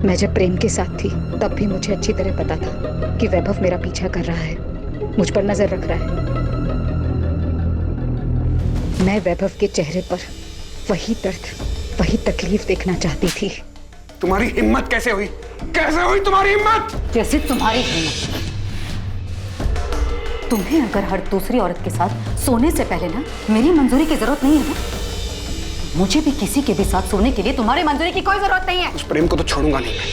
मैं जब प्रेम के साथ थी तब भी मुझे अच्छी तरह पता था कि वैभव मेरा पीछा कर रहा है, मुझ पर नजर रख रहा है। मैं वैभव के चेहरे पर वही दर्द, वही तकलीफ देखना चाहती थी। तुम्हारी हिम्मत कैसे हुई? कैसे हुई तुम्हारी हिम्मत? जैसे तुम्हारी हिम्मत। तुम्हें अगर हर दूसरी औरत के साथ सोने से पहले ना मेरी मंजूरी की जरूरत नहीं है ना, मुझे भी किसी के भी साथ सोने के लिए तुम्हारी मंजूरी की कोई जरूरत नहीं है। उस प्रेम को तो छोड़ूंगा नहीं मैं।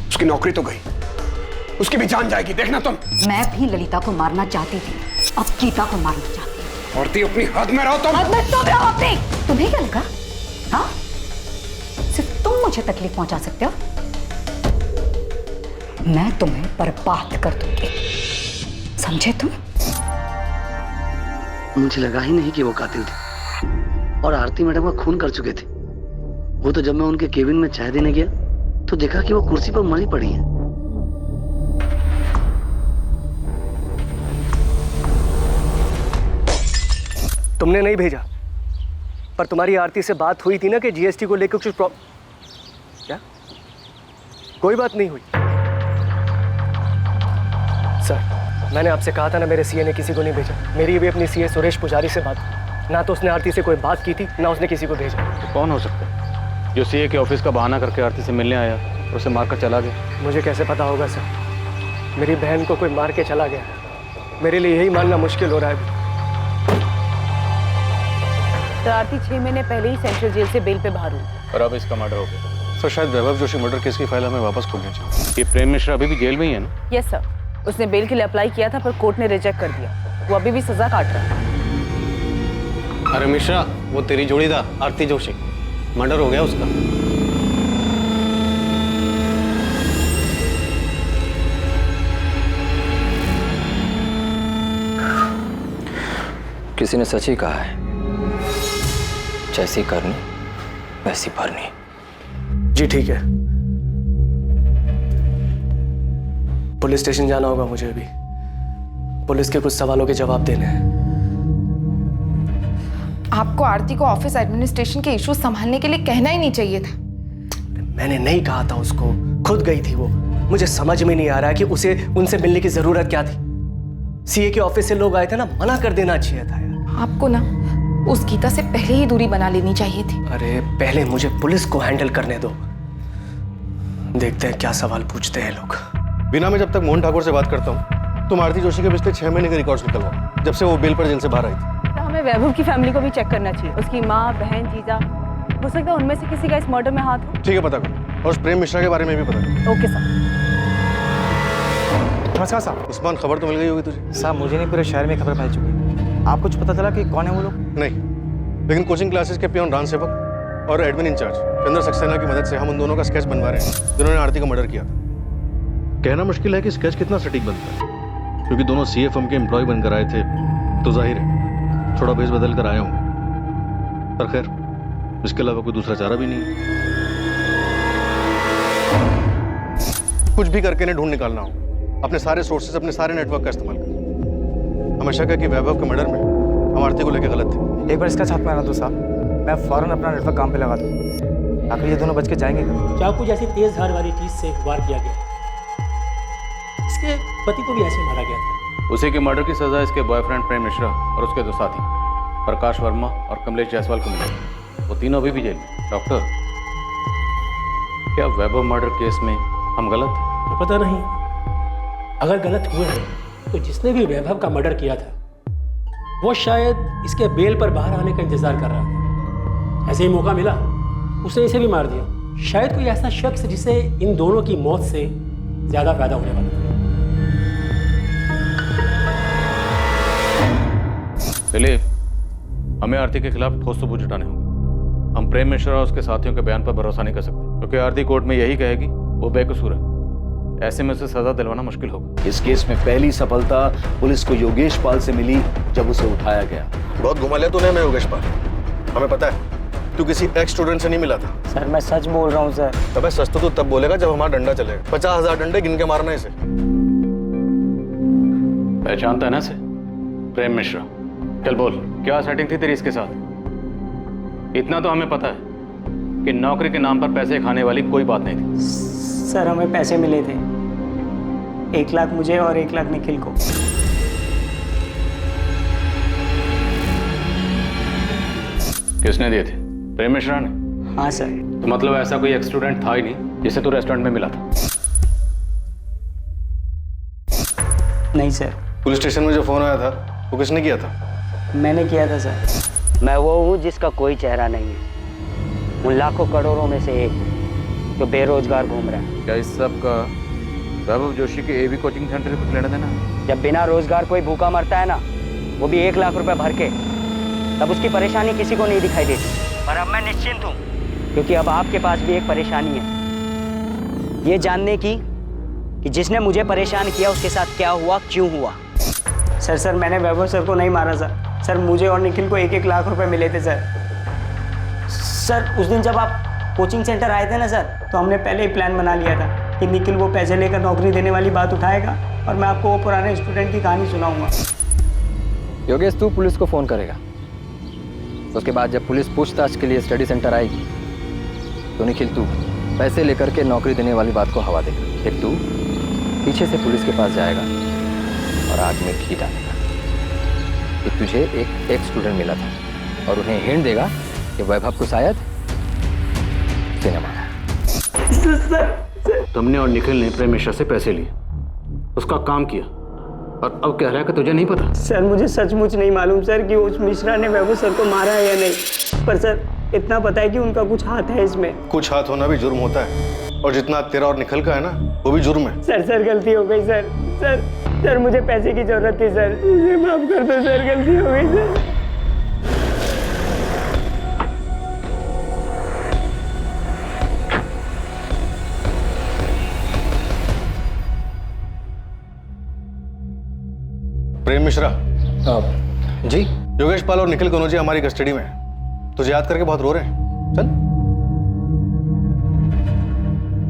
उसकी नौकरी तो गई, उसकी भी जान जाएगी, देखना तुम। मैं भी ललिता को मारना चाहती थी, अब गीता को मारना चाहती हूँ। औरती अपनी हद में रहो तुम। हद में तुम रहो अपनी। तुम्हें क्या लगा? हाँ, सिर्फ तुम मुझे तकलीफ पहुंचा सकते हो। मैं तुम्हें बर्बाद कर दूंगी, समझे तुम? मुझे लगा ही नहीं कि वो कातिल थे और आरती मैडम का खून कर चुके थे। वो तो जब मैं उनके केबिन में चाय देने गया तो देखा कि वो कुर्सी पर मरी पड़ी है। तुमने नहीं भेजा, पर तुम्हारी आरती से बात हुई थी ना कि जीएसटी को लेकर कुछ क्या? कोई बात नहीं हुई। सर, मैंने आपसे कहा था ना, मेरे सीए ने किसी को नहीं भेजा। मेरी भी अपनी सीए सुरेश पुजारी से बात हुई, ना तो उसने आरती से कोई बात की थी, ना उसने किसी को भेजा। तो कौन हो सकता है जो सीए के ऑफिस का बहाना करके आरती से मिलने आया और उसे मारकर चला गया? मुझे कैसे पता होगा सर? मेरी बहन को कोई मार के चला गया। मेरे लिए यही मानना मुश्किल हो रहा है। तो आरती 6 महीने पहले ही सेंट्रल जेल से बेल पे बाहर हुई और अब इसका मर्डर हो गया। सर, शायद वैभव जोशी मर्डर केस की फाइल हमें वापस खोलनी चाहिए। ये प्रेम मिश्रा अभी भी जेल में ही है ना? यस सर, उसने बेल के लिए अप्लाई किया था पर कोर्ट ने रिजेक्ट कर दिया। वो अभी भी सजा काट रहा है। अरे मिश्रा, वो तेरी जोड़ी था आरती जोशी, मर्डर हो गया उसका। किसी ने सच ही कहा है, जैसी करनी वैसी भरनी। जी ठीक है, पुलिस स्टेशन जाना होगा मुझे अभी। पुलिस के कुछ सवालों के जवाब देने हैं। आपको आरती को ऑफिस एडमिनिस्ट्रेशन के इश्यूज संभालने के लिए कहना ही नहीं चाहिए था। मैंने नहीं कहा था उसको, खुद गई थी वो। मुझे समझ में नहीं आ रहा कि उसे उनसे मिलने की जरूरत क्या थी। सीए के ऑफिस से लोग आए थे ना, मना कर देना चाहिए था यार। आपको ना उस गीता से पहले ही दूरी बना लेनी चाहिए थी। अरे पहले मुझे पुलिस को हैंडल करने दो, देखते हैं क्या सवाल पूछते हैं लोग। बिना मैं जब तक मोहन ठाकुर से बात करता हूँ, तुम आरती जोशी के पिछले 6 महीने के रिकॉर्ड्स निकलवाओ, जब से वो बेल पर जेल से बाहर आई थी। तो हमें वैभव की फैमिली को भी चेक करना चाहिए। उसकी माँ, बहन, जीजा, हो सकता है उनमें से किसी का इस मर्डर में हाथ हो। ठीक है, पता करो। और उस प्रेम मिश्रा के बारे में भी पता करो। Okay sir. नमस्कार साहब। उस्मान, खबर तो मिल गई होगी तुझे? साहब, मुझे नहीं, पूरे शहर में खबर फैल चुकी है। आपको कुछ पता चला कि कौन है वो लोग? नहीं, लेकिन कोचिंग क्लासेस के पियोन रान सेवक और एडमिन इंचार्ज चंद्र सक्सेना की मदद से हम उन दोनों का स्केच बनवा रहे हैं जिन्होंने आरती का मर्डर किया था। कहना मुश्किल है कि स्केच कितना सटीक बनता है, क्योंकि दोनों सीए फर्म के एम्प्लॉय बनकर आए थे, तो जाहिर है थोड़ा भेस बदल कर आए होंगे। पर खैर, इसके अलावा कोई दूसरा चारा भी नहीं है। कुछ भी करके इन्हें ढूंढ निकालना हो, अपने सारे सोर्सेज, अपने सारे नेटवर्क का इस्तेमाल करें। हमेशा कहा कि वैभव के मर्डर में हम आरती को लेकर गलत थे। एक बार इसका छाप मारना दो साहब, मैं फौरन अपना नेटवर्क काम पे लगा दूँ। आखिर ये दोनों बच के जाएंगे कब? चाकू जैसी तेज धार वाली चीज से वार किया गया। इसके पति को भी ऐसे मारा गया था। उसी के मर्डर की सजा इसके बॉयफ्रेंड प्रेम मिश्रा और उसके 2 साथी प्रकाश वर्मा और कमलेश जायसवाल को मिली। वो तीनों अभी भी जेल में। डॉक्टर, क्या वैभव मर्डर केस में हम गलत हैं? तो पता नहीं, अगर गलत हुए हैं तो जिसने भी वैभव का मर्डर किया था वो शायद इसके बेल पर बाहर आने का इंतजार कर रहा था। ऐसे ही मौका मिला, उसने इसे भी मार दिया। शायद कोई ऐसा शख्स जिसे इन दोनों की मौत से ज्यादा फायदा होने वाला था। दिलीप, हमें आरती के खिलाफ ठोस सबूत जुटाने होंगे। हम प्रेम मिश्रा और उसके साथियों के बयान पर भरोसा नहीं कर सकते, क्योंकि आरती कोर्ट में यही कहेगी वो बेकसूर है। ऐसे में उसे सजा दिलवाना मुश्किल होगा। इस केस में पहली सफलता पुलिस को योगेश पाल से मिली जब उसे उठाया गया। बहुत घुमा लिया तूने हमें योगेश पाल। हमें पता है तू किसी एक्स स्टूडेंट से नहीं मिला था। सर, मैं सच बोल रहा हूँ सर। अबे सच तो तू तब बोलेगा जब हमारा डंडा चलेगा। 50,000 डंडे गिन के मारना इसे। पहचानता है ना इसे? प्रेम मिश्रा। चल बोल, क्या सेटिंग थी तेरी इसके साथ? इतना तो हमें पता है, कि नौकरी के नाम पर पैसे खाने वाली कोई बात नहीं थी। सर हमें पैसे मिले थे, 1 लाख मुझे और 1 लाख निखिल को। किसने दिए थे? प्रेम मिश्रा ने? हाँ सर। तो मतलब ऐसा कोई एक्स-स्टूडेंट था ही नहीं जिसे तू रेस्टोरेंट में मिला था? नहीं सर। पुलिस स्टेशन में जो फोन आया था वो किसने किया था? मैंने किया था सर। मैं वो हूँ जिसका कोई चेहरा नहीं है, उन लाखों करोड़ों में से एक जो बेरोजगार घूम रहा है। क्या इस सब का वैभव जोशी के एबी कोचिंग सेंटर से कुछ लेना देना? जब बिना रोजगार कोई भूखा मरता है ना, वो भी 1 लाख रुपए भर के, तब उसकी परेशानी किसी को नहीं दिखाई देती। पर अब मैं निश्चिंत हूँ, क्योंकि अब आपके पास भी एक परेशानी है, ये जानने की कि जिसने मुझे परेशान किया उसके साथ क्या हुआ, क्यों हुआ। सर मैंने वैभव सर को नहीं मारा सर। सर मुझे और निखिल को 1-1 लाख रुपए मिले थे सर। सर उस दिन जब आप कोचिंग सेंटर आए थे ना सर, तो हमने पहले ही प्लान बना लिया था कि निखिल वो पैसे लेकर नौकरी देने वाली बात उठाएगा और मैं आपको वो पुराने स्टूडेंट की कहानी सुनाऊंगा। योगेश, तू पुलिस को फोन करेगा। उसके बाद जब पुलिस पूछताछ के लिए स्टडी सेंटर आएगी तो निखिल तू पैसे लेकर के नौकरी देने वाली बात को हवा देगा। फिर तू पीछे से पुलिस के पास जाएगा और आग में घी डालेगा कि तुझे एक स्टूडेंट मिला था और उन्हें हिंट देगा कि वैभव को शायद सिनेमा है। तुमने और निखिल ने प्रेम मिश्रा से पैसे लिए, उसका काम किया और अब कह रहा है कि तुझे नहीं पता। सर मुझे सचमुच नहीं मालूम सर कि उस मिश्रा ने वैभव सर को मारा है या नहीं, पर सर इतना पता है कि उनका कुछ हाथ है इसमें। कुछ हाथ होना भी जुर्म होता है, और जितना तेरा और निखिल का है ना, वो भी जुर्म है। सर गलती हो गई सर मुझे पैसे की जरूरत थी सर, मुझे माफ कर दो सर, गलती हो गई सर। प्रेम मिश्रा। जी। योगेश पाल और निखिल कनौजिया हमारी कस्टडी में है। तुझे याद करके बहुत रो रहे हैं। चल।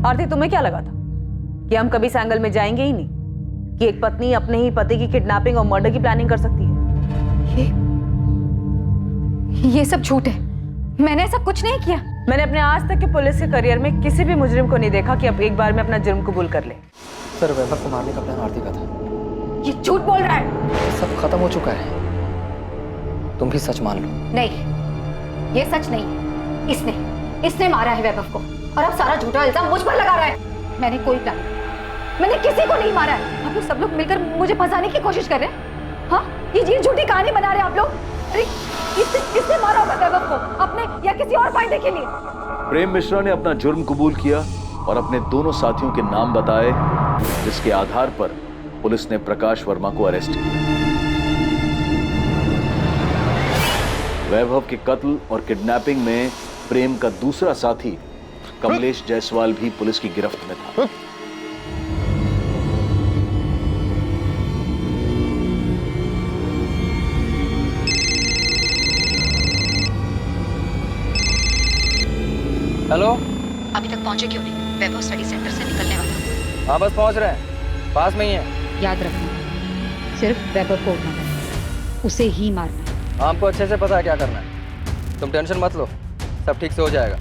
आरती, तुम्हें क्या लगा था कि हम कभी इस एंगल में जाएंगे ही नहीं, कि एक पत्नी अपने ही पति की किडनैपिंग और मर्डर की प्लानिंग कर सकती है? ये सब झूठ है, मैंने ऐसा कुछ नहीं किया। मैंने अपने आज तक के पुलिस के करियर में किसी भी मुजरिम को नहीं देखा कि अब एक बार में अपना जुर्म कबूल कर ले। सर वैभव को मारने का प्लान आरती का था। ये झूठ बोल रहा है। सब खत्म हो चुका है, तुम भी सच मान लो। नहीं, ये सच नहीं। इसने मारा है वैभव को और अब सारा झूठा इल्जाम मुझ पर लगा रहा है। मैंने कोई प्लान, मैंने किसी को नहीं मारा है। आप लोग सब लोग मिलकर मुझे फंसाने की कोशिश कर रहे हैं। हाँ, ये झूठी कहानी बना रहे हैं आप लोग। अरे इसने मारा होगा वैभव को अपने या किसी और फायदे के लिए। प्रेम मिश्रा ने अपना जुर्म कबूल किया और अपने दोनों साथियों के नाम बताए, जिसके आधार पर पुलिस ने प्रकाश वर्मा को अरेस्ट किया। वैभव के कत्ल और किडनैपिंग में प्रेम का दूसरा साथी कमलेश जायसवाल भी पुलिस की गिरफ्त में था। हेलो। अभी तक पहुंचे क्यों नहीं? वैभव स्टडी सेंटर से निकलने वाला। हाँ बस पहुंच रहे हैं, पास में ही है। याद रखना, सिर्फ वैभव को उठाना है, उसे ही मारना है। हमको अच्छे से पता है क्या करना है, तुम टेंशन मत लो, सब ठीक से हो जाएगा।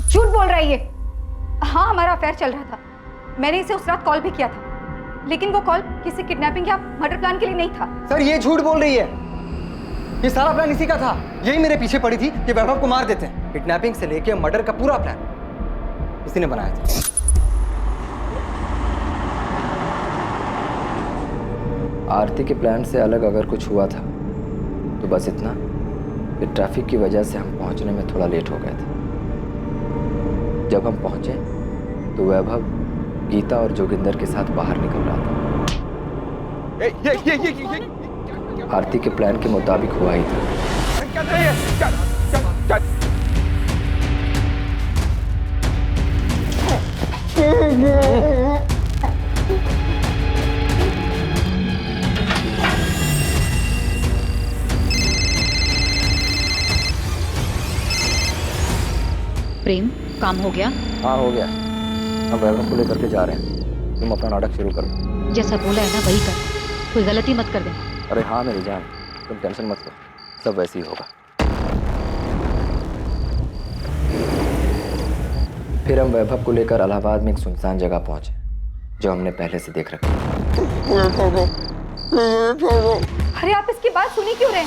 झूठ बोल रहा है ये। हाँ, हमारा अफेयर चल रहा था। मैंने इसे उस रात कॉल भी किया था, लेकिन वो कॉल किसी किडनैपिंग या मर्डर प्लान के लिए नहीं था। सर ये झूठ बोल रही है, ये सारा प्लान इसी का था। यही मेरे पीछे पड़ी थी कि वैभव को मार देते हैं। किडनैपिंग से लेके मर्डर का पूरा प्लान इसी ने बनाया था। आरती के प्लान से अलग अगर कुछ हुआ था तो बस इतना कि ट्रैफिक की वजह से हम पहुंचने में थोड़ा लेट हो गए थे। जब हम पहुंचे तो वैभव गीता और जोगिंदर के साथ बाहर निकल रहा था। आरती के प्लान के मुताबिक हुआ ही था। प्रेम, काम हो गया? हाँ हो गया, हम वैभव को लेकर के जा रहे हैं। तुम अपना नाटक शुरू कर दो। जैसा बोला है ना वही कर, कोई गलती मत कर देना। अरे हाँ मेरी जान, तुम टेंशन मत लो, सब वैसे ही होगा। फिर हम वैभव को लेकर इलाहाबाद में एक सुनसान जगह पहुंचे जो हमने पहले से देख रखा। अरे आप इसकी बात सुनी क्यों रहे?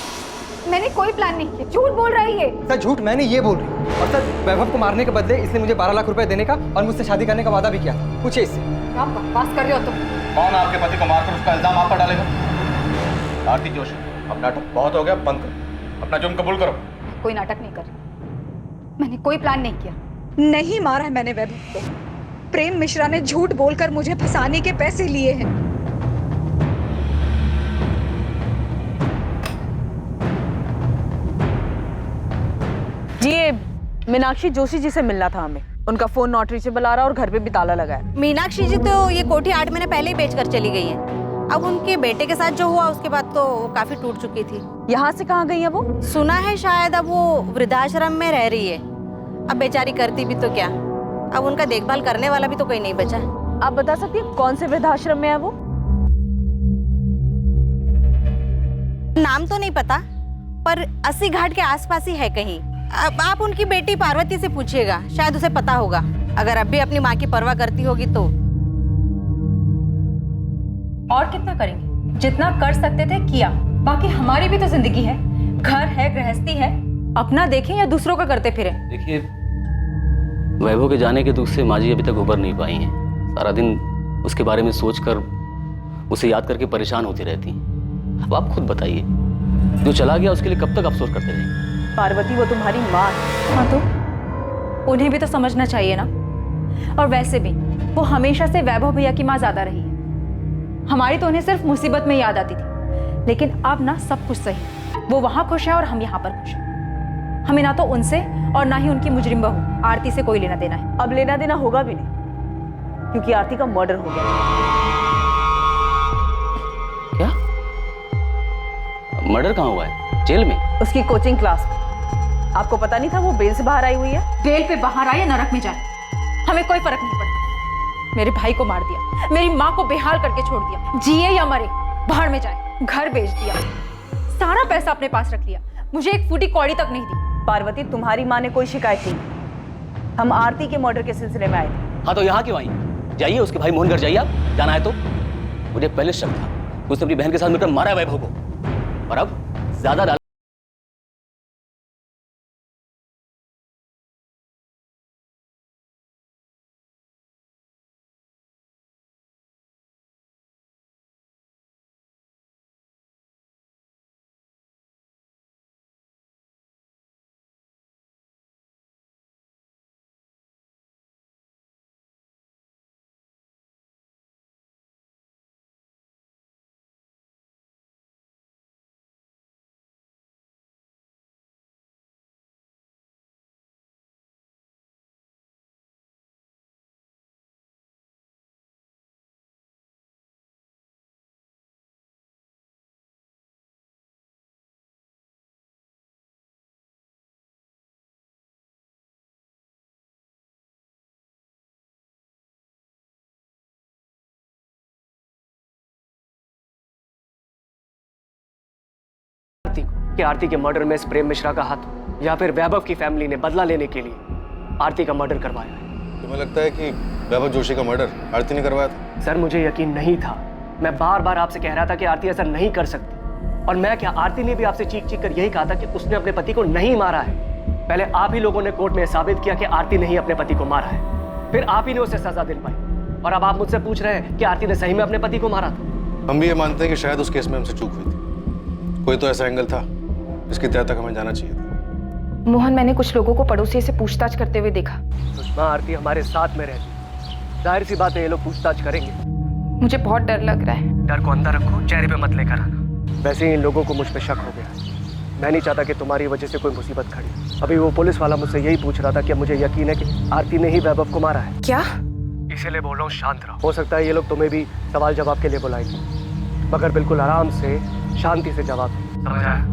मैंने कोई प्लान नहीं किया, झूठ बोल रहा है ये। सर झूठ मैंने ये बोल रही हूँ। और सर वैभव को मारने के बदले इसने मुझे 12 लाख रुपए देने का और मुझसे शादी करने का वादा भी किया था। पूछिए इससे। आप बकवास कर रहे हो तुम। कौन आपके पति को मारकर उसका इल्जाम आप पर डालेगा? आरती जोशी, अब नाटक बहुत हो गया, बंद करो, अपना जुर्म कबूल करो। कोई नाटक नहीं कर रही, मैंने कोई प्लान नहीं किया। नहीं मारा है मैंने वैभव को। प्रेम मिश्रा ने झूठ बोलकर मुझे फंसाने के पैसे लिए हैं। जी ये मीनाक्षी जोशी जी से मिलना था हमें। उनका फोन नॉट रीचेबल आ रहा और घर पे भी ताला लगा है। मीनाक्षी जी तो ये कोठी 8 महीने पहले ही बेचकर चली गई है। अब उनके बेटे के साथ जो हुआ उसके बाद तो वो काफी टूट चुकी थी। यहाँ से कहाँ गई है वो? सुना है शायद अब वो वृद्धाश्रम में रह रही है। अब बेचारी करती भी तो क्या, अब उनका देखभाल करने वाला भी तो कोई नहीं बचा। आप बता सकती हैं कौन से वृद्धाश्रम में है वो? नाम तो नहीं पता, पर 80 घाट के आसपास ही है कहीं। अब आप उनकी बेटी पार्वती से पूछिएगा, शायद उसे पता होगा। अगर अब भी अपनी माँ की परवाह करती होगी तो। और कितना करेंगे? जितना कर सकते थे किया। बाकी हमारी भी तो जिंदगी है, घर है, गृहस्थी है। अपना देखें या दूसरों का करते फिरे। देखिए, वैभव के जाने के दुख से माँ जी अभी तक उबर नहीं पाई हैं। सारा दिन उसके बारे में सोचकर, उसे याद करके परेशान होती रहती हैं। अब आप खुद बताइए, जो चला गया उसके लिए कब तक अफसोस करते रहेंगे? पार्वती वो तुम्हारी माँ है। हाँ तो उन्हें भी तो समझना चाहिए ना। और वैसे भी वो हमेशा से वैभव भैया की माँ ज्यादा रही है। हमारी तो उन्हें सिर्फ मुसीबत में याद आती थी, लेकिन अब ना सब कुछ सही। वो वहां खुश है और हम यहाँ पर खुश हैं। हमें ना तो उनसे और ना ही उनकी मुजरिम बहू आरती से कोई लेना देना है। अब लेना देना होगा भी नहीं, क्योंकि आरती का मर्डर हो गया। क्या? मर्डर कहाँ हुआ है? जेल में? उसकी कोचिंग क्लास में। आपको पता नहीं था वो बेल से बाहर आई हुई है? बेल पे बाहर आए या नरक में जाए, हमें कोई फर्क नहीं पड़ता। मेरे भाई को मार दिया, मेरी माँ को बेहाल करके छोड़ दिया। जिए या मरे, बाहर में जाए। घर बेच दिया, सारा पैसा अपने पास रख लिया, मुझे एक फूटी कौड़ी तक नहीं दी। पार्वती, तुम्हारी माँ ने कोई शिकायत नहीं। हम आरती के मर्डर के सिलसिले में आए थे। हाँ तो यहाँ क्यों आई? जाइए उसके भाई मोहन घर जाइए, आप जाना है तो। मुझे पहले शक था उसने अपनी बहन के साथ मिलकर मारा है वैभव को, और अब ज्यादा डाल। कि आरती के मर्डर में इस प्रेम मिश्रा का हाथ हो, या फिर वैभव की फैमिली ने बदला लेने के लिए आरती का मर्डर करवाया है। तुम्हें लगता है कि वैभव जोशी का मर्डर आरती ने करवाया था? सर मुझे यकीन नहीं था। मैं बार बार आपसे कह रहा था कि आरती ऐसा नहीं कर सकती। और मैं क्या, आरती ने भी आपसे चीख चीख कर यही कहा था कि उसने अपने पति को नहीं मारा है। पहले आप ही लोगों ने कोर्ट में साबित किया कि आरती ने ही अपने पति को मारा है, फिर आप ही ने उसे सजा दिलवाई, और अब आप मुझसे पूछ रहे हैं कि आरती ने सही में अपने पति को मारा था। हम भी ये मानते हैं कि शायद उस केस में हमसे चूक हुई थी। कोई तो ऐसा एंगल था जिसकी तह तक हमें जाना चाहिए था। मोहन, मैंने कुछ लोगों को पड़ोसी से पूछताछ करते हुए देखा। सुषमा, आरती हमारे साथ में रहती, जाहिर सी बात है ये लोग पूछताछ करेंगे। मुझे बहुत डर लग रहा है। डर को अंदर रखो, चेहरे पे मत लेकर आना। वैसे ही इन लोगों को मुझ पे शक हो गया। मैं नहीं चाहता कि तुम्हारी वजह से कोई मुसीबत खड़ी। अभी वो पुलिस वाला मुझसे यही पूछ रहा था कि मुझे यकीन है कि आरती ने ही वैभव को मारा है। क्या? इसीलिए बोल रहा हूँ शांत रहो। हो सकता है ये लोग तुम्हें भी सवाल जवाब के लिए बुलाएंगे, मगर बिल्कुल आराम से शांति से जवाब दो। समझ आया?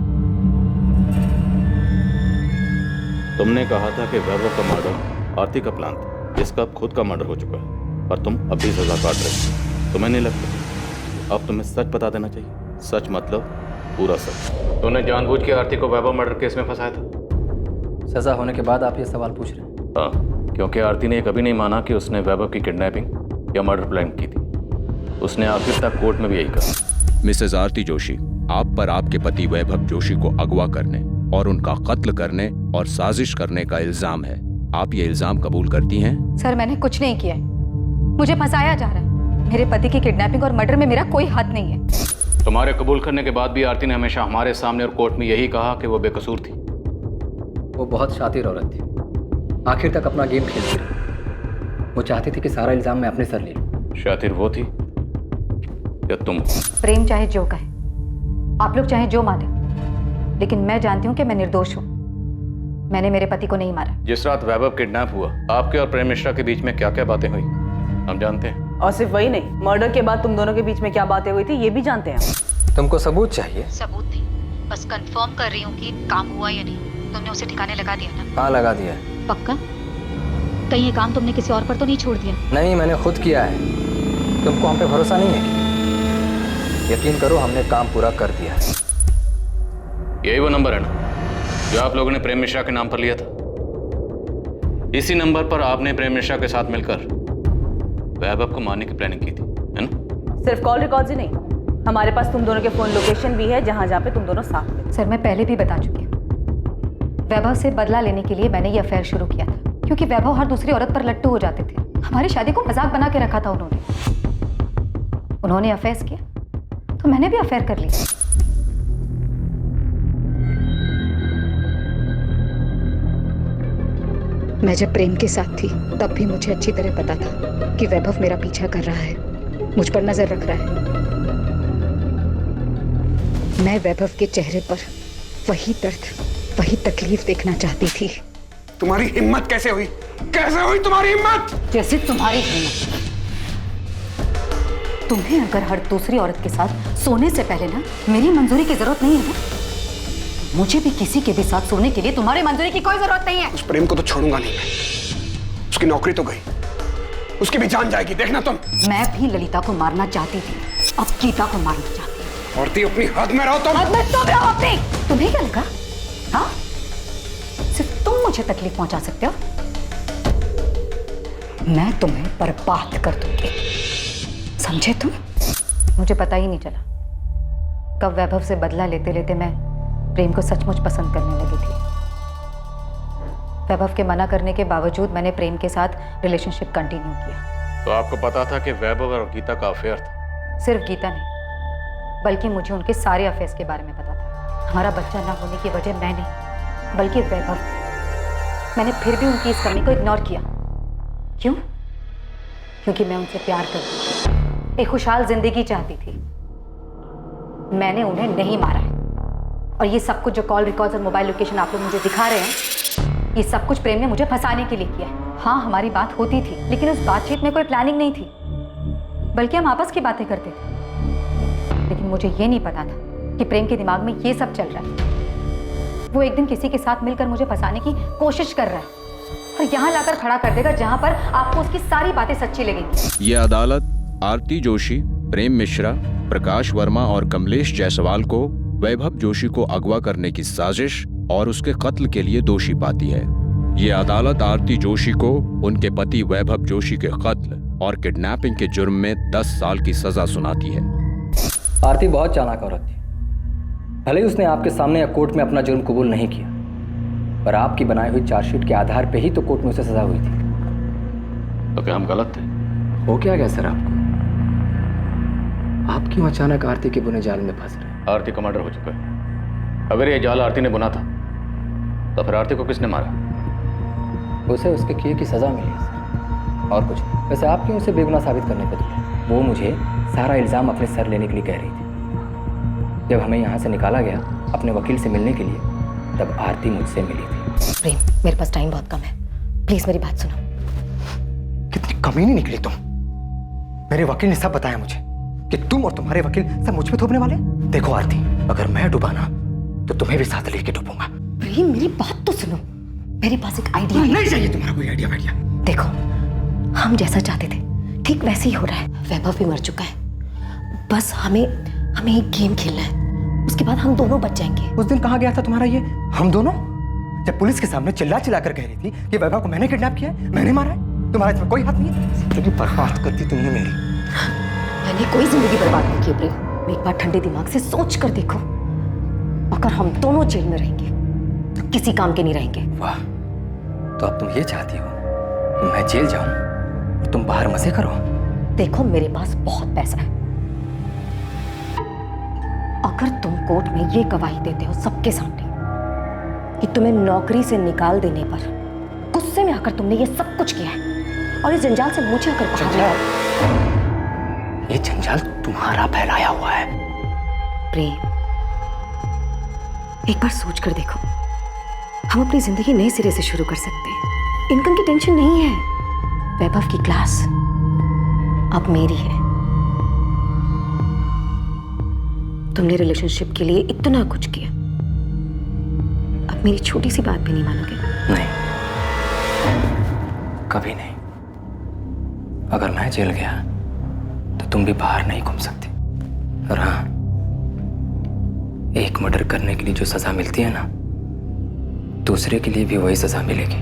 तुमने कहा था कि वैभव का मर्डर आरती का प्लान था, जिसका अब खुद का मर्डर हो चुका है, और तुम अभी सजा काट रहे हो। तुम्हें नहीं लगता अब तुम्हें सच बता देना चाहिए? सच मतलब पूरा सच। तूने जानबूझ के आरती को वैभव मर्डर केस में फंसाया था? सजा होने के बाद आप ये सवाल पूछ रहे हैं? हाँ, क्योंकि आरती ने कभी नहीं माना कि उसने वैभव की किडनैपिंग या मर्डर प्लान की थी। उसने आखिर तक कोर्ट में भी यही कहा। मिसेज आरती जोशी, आप पर आपके पति वैभव जोशी को अगवा करने और उनका कत्ल करने और साजिश करने का इल्जाम है। आप ये इल्जाम कबूल करती हैं? सर, मैंने कुछ नहीं किया है। मुझे फंसाया जा रहा है। मेरे पति की किडनैपिंग और मर्डर में मेरा कोई हाथ नहीं है। तुम्हारे कबूल करने के बाद भी आरती ने हमेशा हमारे सामने और कोर्ट में यही कहा कि वो बेकसूर थी। वो बहुत शातिर औरत थी, आखिर तक अपना गेम खेलती रही। वो चाहती थी कि सारा इल्जाम मैं अपने सर ले लूं। शातिर वो थी या तुम? प्रेम चाहे जो कहे, आप लोग चाहे जो माने, लेकिन मैं जानती हूँ कि मैं निर्दोष हूँ। मैंने मेरे पति को नहीं मारा। जिस रात वैभव किडनैप हुआ, आपके और प्रेम मिश्रा के बीच में क्या क्या बातें हुई हम जानते हैं। और सिर्फ वही नहीं, मर्डर के बाद तुम दोनों के बीच में क्या बातें हुई थी ये भी जानते हैं। तुमको सबूत चाहिए? सबूत नहीं, बस कंफर्म कर रही हूँ कि काम हुआ या नहीं। तुमने उसे ठिकाने लगा दिया ना? हाँ, लगा दिया है। पक्का? कहीं ये काम तुमने किसी और पर तो नहीं छोड़ दिया? नहीं, मैंने खुद किया है। तुमको हम पे भरोसा नहीं है? यकीन करो, हमने काम पूरा कर दिया है। यही वो नंबर है ना जो आप लोगों ने प्रेम मिश्रा के नाम पर लिया था? इसी नंबर पर आपने प्रेम मिश्रा के साथ मिलकर वैभव को मारने की प्लानिंग की थी, है ना? सिर्फ कॉल रिकॉर्ड्स ही नहीं, हमारे पास तुम दोनों के फोन लोकेशन भी है जहां पे तुम दोनों साथ थे। सर, मैं पहले भी बता चुकी हूँ। वैभव से बदला लेने के लिए मैंने ये अफेयर शुरू किया था, क्योंकि वैभव हर दूसरी औरत पर लट्टू हो जाते थे। हमारी शादी को मजाक बना के रखा था उन्होंने अफेयर किया तो मैंने भी अफेयर कर लिया। मैं जब प्रेम के साथ थी तब भी मुझे अच्छी तरह पता था कि वैभव मेरा पीछा कर रहा है, मुझ पर नजर रख रहा है। मैं वैभव के चेहरे पर वही दर्द, वही तकलीफ देखना चाहती थी। तुम्हारी हिम्मत कैसे हुई? कैसे हुई तुम्हारी हिम्मत? जैसे तुम्हारी हिम्मत। तुम्हें अगर हर दूसरी औरत के साथ सोने से पहले ना मेरी मंजूरी की जरूरत नहीं है ना, मुझे भी किसी के भी साथ सोने के लिए तुम्हारी मंजूरी की कोई जरूरत नहीं है। उस प्रेम को तो छोड़ूंगा नहीं मैं। उसकी नौकरी तो गई, उसकी भी जान जाएगी, देखना तुम। मैं भी ललिता को मारना चाहती थी, अब गीता को मारना चाहती हूँ। औरती, अपनी हद में रहो तुम। हद में तुम रहो अपनी। तुम्हें क्या लगा? हाँ, सिर्फ तुम मुझे तकलीफ पहुंचा सकते हो। मैं तुम्हें बर्बाद कर दूंगी, समझे तुम? मुझे पता ही नहीं चला कब वैभव से बदला लेते लेते मैं प्रेम को सचमुच पसंद करने लगी थी। वैभव के मना करने के बावजूद मैंने प्रेम के साथ रिलेशनशिप कंटिन्यू किया। तो आपको पता था कि वैभव और गीता का अफेयर था? सिर्फ गीता नहीं, बल्कि मुझे उनके सारे अफेयर्स के बारे में पता था। हमारा बच्चा ना होने की वजह मैं नहीं बल्कि वैभव थी। मैंने फिर भी उनकी इस कमी को इग्नोर किया। क्यों? क्योंकि मैं उनसे प्यार करती थी, एक खुशहाल जिंदगी चाहती थी। मैंने उन्हें नहीं मारा है, और ये सब कुछ जो कॉल रिकॉर्ड्स और मोबाइल लोकेशन आप लोग मुझे दिखा रहे हैं, ये सब कुछ प्रेम ने मुझे फंसाने के लिए किया है। हाँ, हमारी बात होती थी, लेकिन उस बातचीत में कोई प्लानिंग नहीं थी, बल्कि हम आपस की बातें करते थे। लेकिन मुझे ये नहीं पता था कि प्रेम के दिमाग में ये सब चल रहा है। वो एक दिन किसी के साथ मिलकर मुझे फंसाने की कोशिश कर रहा है और यहाँ लाकर खड़ा कर देगा जहाँ पर आपको उसकी सारी बातें सच्ची लगेंगी। ये अदालत आरती जोशी, प्रेम मिश्रा, प्रकाश वर्मा और कमलेश जायसवाल को वैभव जोशी को अगवा करने की साजिश और उसके कत्ल के लिए दोषी पाती है। ये अदालत आरती जोशी को उनके पति वैभव जोशी के कत्ल और किडनैपिंग के जुर्म में 10 साल की सजा सुनाती है। आरती बहुत चालाक औरत थी। भले ही उसने आपके सामने या कोर्ट में अपना जुर्म कबूल नहीं किया, पर आपकी बनाई हुई चार्जशीट के आधार पे ही तो कोर्ट में उसे सजा हुई थी। तो क्या हम गलत थे? हो क्या गया सर आपको? आप क्यों अचानक आरती के बुने जाल में फंस रहे? आरती का मर्डर हो चुका है। अगर ये जाल आरती ने बुना था तो फिर आरती को किसने मारा? उसे उसके किए की सजा मिली है सर, और कुछ। वैसे आप क्यों उसे बेगुनाह साबित करने पे तुले? वो मुझे सारा इल्जाम अपने सर लेने के लिए कह रही थी। जब हमें यहाँ से निकाला गया अपने वकील से मिलने के लिए, तब आरती मुझसे मिली थी। प्रेम, मेरे पास टाइम बहुत कम है, प्लीज मेरी बात सुनो। कितनी कमीनी निकली तुम। मेरे वकील ने सब बताया मुझे कि तुम और तुम्हारे वकील सब मुझ पे थोपने वाले। देखो आरती, अगर मैं डूबा ना तो तुम्हें भी साथ लेके डूबूंगा। प्रेम, मेरी बात तो सुनो। मेरे पास एक आइडिया है। नहीं चाहिए तुम्हारा कोई आइडिया वाइडिया। देखो, हम जैसा चाहते थे ठीक वैसे ही हो रहा है। वैभव भी मर चुका है, बस हमें एक गेम खेलना है, उसके बाद हम दोनों बच जाएंगे। उस दिन कहा गया था तुम्हारा ये हम दोनों? जब पुलिस के सामने चिल्ला चिल्ला कर कह रही थी कि वैभव को मैंने किडनैप किया है, मैंने मारा है, तुम्हारा इसमें कोई हाथ नहीं है। जिंदगी बर्बाद कर दी तुमने मेरी। मैंने कोई जिंदगी बर्बाद नहीं की प्रेम। एक बार ठंडे दिमाग से सोच कर देखो, अगर हम दोनों जेल में रहेंगे तो किसी काम के नहीं रहेंगे। वाह, तो अब तुम ये चाहती हो कि मैं जेल जाऊं और तुम बाहर मजे करो? देखो मेरे पास बहुत पैसा है, अगर तुम कोर्ट में ये गवाही देते हो सबके सामने कि तुम्हें नौकरी से निकाल देने पर गुस्से में आकर तुमने ये सब कुछ किया है और इस जंजाल से मुझे आकर बाहर, ये जंजाल तुम्हारा फैलाया हुआ है। प्रेम, एक बार सोच कर देखो, हम अपनी जिंदगी नए सिरे से शुरू कर सकते हैं। इनकम की टेंशन नहीं है, वैभव की क्लास अब मेरी है। तुमने रिलेशनशिप के लिए इतना कुछ किया, अब मेरी छोटी सी बात भी नहीं मानोगे? नहीं, कभी नहीं। अगर मैं जेल गया तो तुम भी बाहर नहीं घूम सकती। और हाँ, एक मर्डर करने के लिए जो सजा मिलती है ना, दूसरे के लिए भी वही सजा मिलेगी।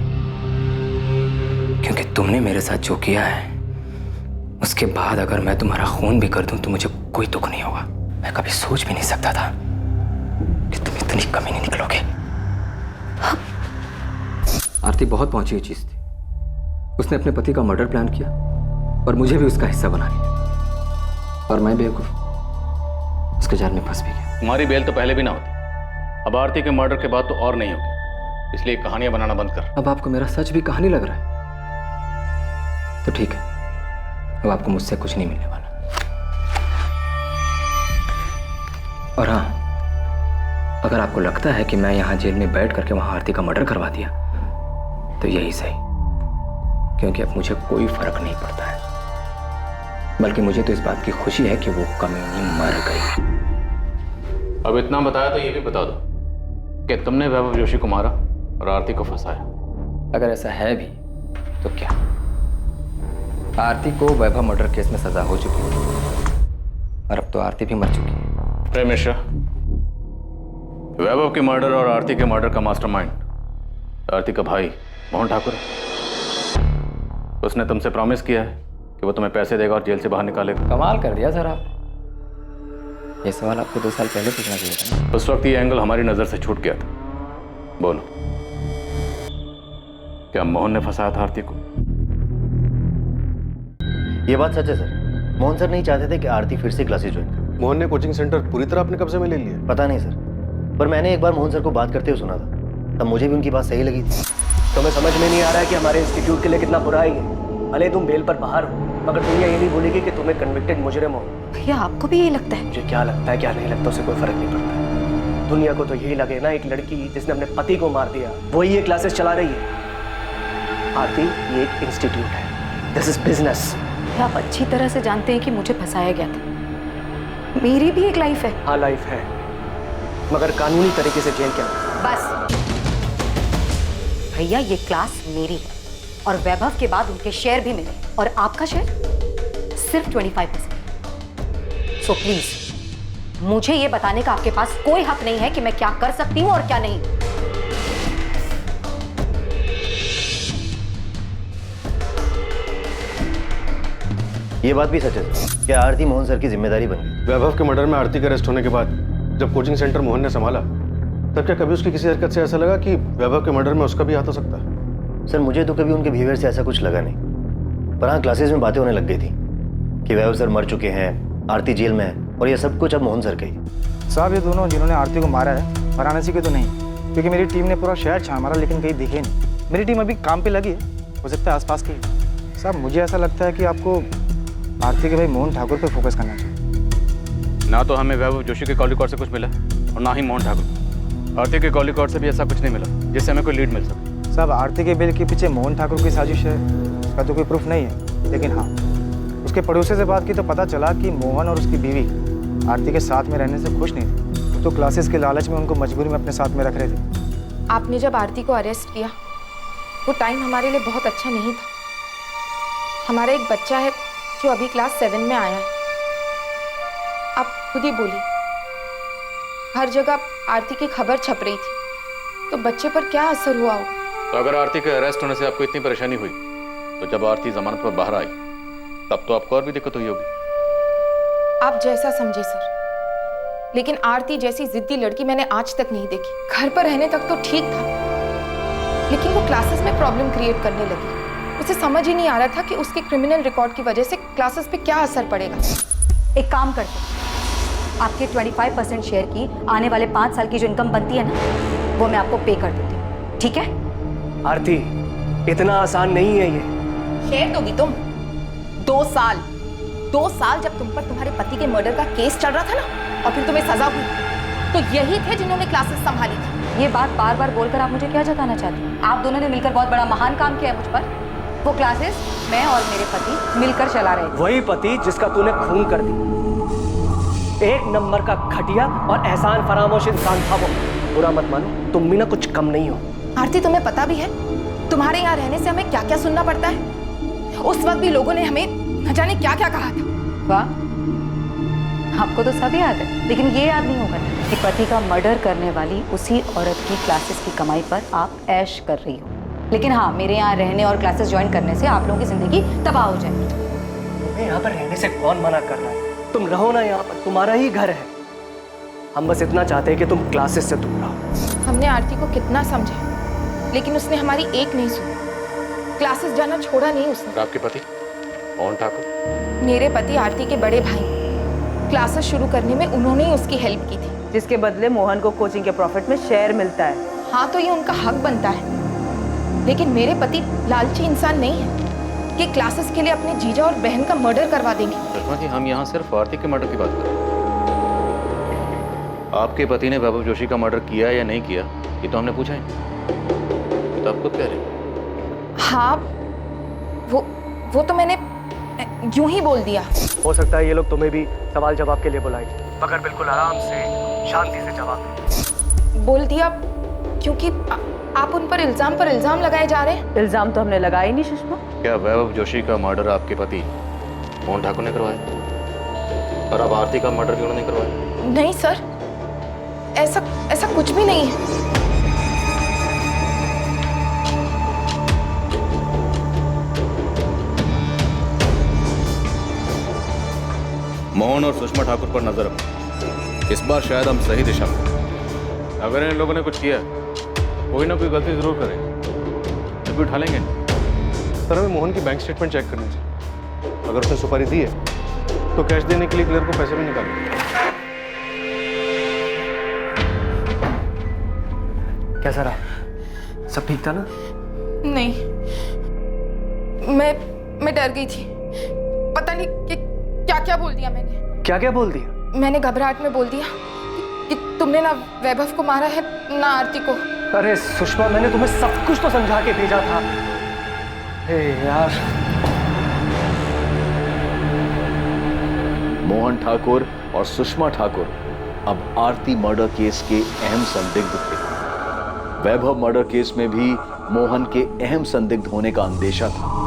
क्योंकि तुमने मेरे साथ जो किया है, उसके बाद अगर मैं तुम्हारा खून भी कर दूं तो मुझे कोई दुख नहीं होगा। मैं कभी सोच भी नहीं सकता था कि तुम इतनी कमीनी निकलोगे। आरती बहुत पहुंची हुई चीज थी। उसने अपने पति का मर्डर प्लान किया और मुझे भी उसका हिस्सा बना लिया, और मैं बेवकूफ उसके जाल में फंस भी गया। तुम्हारी बेल तो पहले भी ना होती, अब आरती के मर्डर के बाद तो और नहीं होगी, इसलिए कहानियां बनाना बंद कर। अब आपको मेरा सच भी कहानी लग रहा है? तो ठीक है, अब आपको मुझसे कुछ नहीं मिलने वाला। और हाँ, अगर आपको लगता है कि मैं यहां जेल में बैठ करके वहां आरती का मर्डर करवा दिया तो यही सही, क्योंकि अब मुझे कोई फर्क नहीं पड़ता है। बल्कि मुझे तो इस बात की खुशी है कि वो कमीनी मर गई। अब इतना बताया तो ये भी बता दो कि तुमने वैभव जोशी को मारा और आरती को फंसाया। अगर ऐसा है भी तो क्या? आरती को वैभव मर्डर केस में सजा हो चुकी है और अब तो आरती भी मर चुकी है। प्रेम मिश्रा, वैभव के मर्डर और आरती के मर्डर का मास्टरमाइंड आरती का भाई मोहन ठाकुर है। उसने तुमसे प्रॉमिस किया है कि वो तुम्हें पैसे देगा और जेल से बाहर निकालेगा। कमाल कर दिया सर आप। ये सवाल आपको 2 साल पहले पूछना चाहिए था ना। उस वक्त ये एंगल हमारी नजर से छूट गया था। बोलो, क्या मोहन ने फंसाया था आरती को? ये बात सच है सर। मोहन सर नहीं चाहते थे कि आरती फिर से क्लासेस ज्वाइन करे। मोहन ने कोचिंग सेंटर पूरी तरह अपने कब्जे में ले लिया? पता नहीं सर, पर मैंने एक बार मोहन सर को बात करते हुए सुना था, तब मुझे भी उनकी बात सही लगी थी। तुम्हें समझ में नहीं आ रहा है कि हमारे इंस्टीट्यूट के लिए कितना बुरा है ये? भले तुम बेल पर बाहर हो, मगर दुनिया ये नहीं बोलेगी कि तुम्हें कन्विक्टेड मुजरिम हो। भैया आपको भी यही लगता है? मुझे क्या लगता है क्या नहीं लगता उससे कोई फर्क नहीं पड़ता। दुनिया को तो यही लगे ना, एक लड़की जिसने अपने पति को मार दिया वही ये क्लासेस चला रही है। आरती, ये एक इंस्टीट्यूट है, दिस इज बिजनेस। आप अच्छी तरह से जानते हैं कि मुझे फंसाया गया था। मेरी भी एक लाइफ है। हाँ लाइफ है, मगर कानूनी तरीके से जेल के अंदर। बस भैया, ये क्लास मेरी है और वैभव के बाद उनके शेयर भी मेरे, और आपका शेयर सिर्फ 25%। सो प्लीज मुझे ये बताने का आपके पास कोई हक नहीं है कि मैं क्या कर सकती हूँ और क्या नहीं। ये बात भी सच है कि आरती मोहन सर की जिम्मेदारी बन गई। वैभव के मर्डर में आरती के अरेस्ट होने के बाद जब कोचिंग सेंटर मोहन ने संभाला, तब क्या कभी उसकी किसी हरकत से ऐसा लगा कि वैभव के मर्डर में उसका भी हाथ हो सकता है? सर मुझे तो कभी उनके बिहेवियर से ऐसा कुछ लगा नहीं, पर हाँ क्लासेस में बातें होने लग गई थी कि वैभव सर मर चुके हैं, आरती जेल में है, और ये सब कुछ अब मोहन सर का ही। साहब, ये दोनों जिन्होंने आरती को मारा है वाराणसी के तो नहीं, क्योंकि मेरी टीम ने पूरा शहर छान मारा लेकिन कहीं दिखे नहीं। मेरी टीम अभी काम पे लगी है, हो सकता है आसपास की। साहब मुझे ऐसा लगता है कि आपको आरती के भाई मोहन ठाकुर पे फोकस करना चाहिए। ना तो हमें वैभव जोशी के कॉल रिकॉर्ड से कुछ मिला और ना ही मोहन ठाकुर। आरती के कॉल रिकॉर्ड से भी ऐसा कुछ नहीं मिला जिससे हमें कोई लीड मिल सके। साहब आरती के बेल के पीछे मोहन ठाकुर की साजिश है, इसका तो कोई प्रूफ नहीं है, लेकिन हाँ उसके पड़ोसी से बात की तो पता चला कि मोहन और उसकी बीवी आरती के साथ में रहने से खुश नहीं थे, तो क्लासेस के लालच में उनको मजबूरी में अपने साथ में रख रहे थे। आपने जब आरती को अरेस्ट किया वो टाइम हमारे लिए बहुत अच्छा नहीं था। हमारा एक बच्चा है जो अभी क्लास 7 में आया है। आप खुद ही बोली, हर जगह आरती की खबर छप रही थी, तो बच्चे पर क्या असर हुआ होगा? तो अगर आरती के अरेस्ट होने से आपको इतनी परेशानी हुई, तो जब आरती जमानत पर बाहर आई तब तो आपको और भी दिक्कत हुई होगी। आप जैसा समझे सर, लेकिन आरती जैसी जिद्दी लड़की मैंने आज तक नहीं देखी। घर पर रहने तक तो ठीक था, लेकिन वो क्लासेस में प्रॉब्लम क्रिएट करने लगी। उसे समझ ही नहीं आ रहा था कि उसके क्रिमिनल रिकॉर्ड की वजह से क्लासेस पे क्या असर पड़ेगा। एक काम करते हैं, आपके 25% शेयर की आने वाले 5 साल की जो इनकम बनती है ना, वो मैं आपको पे कर देती हूँ, ठीक है? आरती, इतना आसान नहीं है ये। शेयर दोगी तुम? 2 साल जब तुम पर तुम्हारे पति के मर्डर का केस चल रहा था ना, और फिर तुम्हें सजा हुई, तो यही थे जिन्होंने क्लासेस संभाली थी। ये बात बार बार बोलकर आप मुझे क्या जताना चाहती हैं? आप दोनों ने मिलकर बहुत बड़ा महान काम किया है मुझ पर। वो क्लासेस मैं और मेरे पति मिलकर चला रहे थे। वही पति जिसका तूने खून कर दी। एक नंबर का घटिया और एहसान फरामोश इंसान था वो। बुरा मत मानो, तुम भी ना कुछ कम नहीं हो। आरती, तुम्हें पता भी है तुम्हारे यहाँ रहने से हमें क्या क्या सुनना पड़ता है? उस वक्त भी लोगों ने हमें न जाने क्या क्या कहा था। वाह, आपको तो सब याद है, लेकिन ये याद नहीं होगा कि पति का मर्डर करने वाली उसी औरत की क्लासेस की कमाई पर आप ऐश कर रही हो। लेकिन हाँ, मेरे यहाँ रहने और क्लासेस ज्वाइन करने से आप लोगों की जिंदगी तबाह हो जाएगी। तुम्हें यहाँ पर रहने से कौन मना कर रहा है? तुम रहो ना यहाँ पर, तुम्हारा ही घर है। हम बस इतना चाहते हैं कि तुम क्लासेस से दूर रहो। हमने आरती को कितना समझा, लेकिन उसने हमारी एक नहीं सुनी। क्लासेस जाना छोड़ा नहीं उसने। आपके पति मोहन ठाकुर? मेरे पति आरती के बड़े भाई। क्लासेस शुरू करने में उन्होंने ही उसकी हेल्प की थी, जिसके बदले मोहन को कोचिंग के प्रॉफिट में शेयर मिलता है। हाँ, तो ये उनका हक बनता है, लेकिन मेरे पति लालची इंसान नहीं है कि क्लासेस के लिए अपने जीजा और बहन का मर्डर करवा देंगे। सुषमा जी, हम यहाँ सिर्फ आरती के मर्डर की बात कर रहे हैं। आपके पति ने वैभव जोशी का मर्डर किया या नहीं किया, ये तो हमने पूछा ही नहीं। तो आप खुद कह रहे हैं। हाँ, वो तो मैंने यूं ही बोल दिया। हो सकता है ये लोग तुम्हें भी सवाल जवाब के लिए बुलाए, मगर बिल्कुल आराम से, शांति से जवाब बोल दिया, क्योंकि आप उन पर इल्जाम लगाए जा रहे हैं। इल्जाम तो हमने लगाया ही नहीं सुषमा। क्या वैभव जोशी का मर्डर आपके पति मोहन ठाकुर ने करवाया, और अब आरती का मर्डर क्यों नहीं करवाया? नहीं सर, ऐसा कुछ भी नहीं है। मोहन और सुषमा ठाकुर पर नजर रखो। इस बार शायद हम सही दिशा में। अगर इन लोगों ने कुछ किया, कोई ना कोई गलती जरूर करे, तो भी उठा लेंगे। सर, हमें मोहन की बैंक स्टेटमेंट चेक करनी चाहिए। अगर उसने सुपारी दी है तो कैश देने के लिए क्लियर को पैसे भी निकालेंगे। कैसा रहा? सब ठीक था ना? नहीं, मैं डर गई थी। पता नहीं कि क्या बोल दिया मैंने। क्या बोल दिया? मैंने घबराहट में बोल दिया कि तुमने ना वैभव को मारा है ना आरती को। अरे सुषमा, मैंने तुम्हें सब कुछ तो समझा के भेजा था। हे यार। मोहन ठाकुर और सुषमा ठाकुर अब आरती मर्डर केस के अहम संदिग्ध थे। वैभव मर्डर केस में भी मोहन के अहम संदिग्ध होने का अंदेशा था।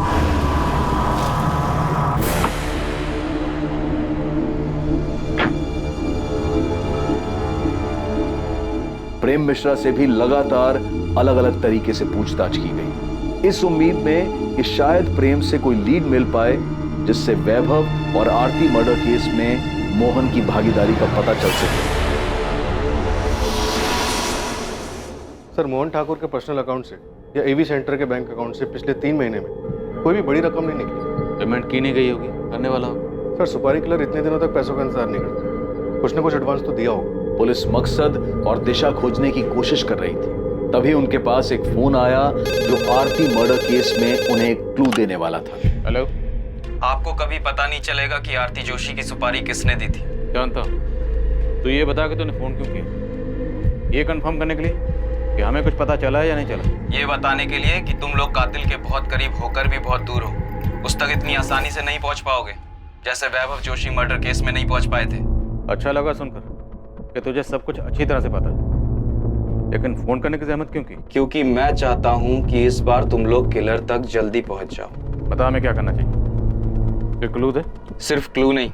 प्रेम मिश्रा से भी लगातार अलग अलग तरीके से पूछताछ की गई, इस उम्मीद में कि शायद प्रेम से कोई लीड मिल पाए जिससे वैभव और आरती मर्डर केस में मोहन की भागीदारी का पता चल सके। सर, मोहन ठाकुर के पर्सनल अकाउंट से या एवी सेंटर के बैंक अकाउंट से पिछले 3 महीने में कोई भी बड़ी रकम नहीं निकली। पेमेंट की नहीं गई होगी, करने वाला होगा। सर, सुपारी किलर इतने दिनों तक पैसों का इंतजार नहीं करता, कुछ ना कुछ एडवांस तो दिया होगा। पुलिस मकसद और दिशा खोजने की कोशिश कर रही थी, तभी उनके पास एक फोन आया जो आरती मर्डर केस में उन्हें एक क्लू देने वाला था। हेलो, आपको कभी पता नहीं चलेगा कि आरती जोशी की सुपारी किसने दी थी। जानता हूं। तो ये बता कि तूने फोन क्यों किया? ये कंफर्म करने के लिए कि हमें कुछ पता चला है या नहीं चला? ये बताने के लिए कि तुम लोग कातिल के बहुत करीब होकर भी बहुत दूर हो। उस तक इतनी आसानी से नहीं पहुंच पाओगे जैसे वैभव जोशी मर्डर केस में नहीं पहुंच पाए थे। अच्छा लगा सुनकर कि तुझे सब कुछ अच्छी तरह से पता है, लेकिन फोन करने की जहमत क्यों की? क्योंकि मैं चाहता हूं कि इस बार तुम लोग किलर तक जल्दी पहुंच जाओ। बता हमें क्या करना चाहिए? कोई क्लू दे। सिर्फ क्लू नहीं,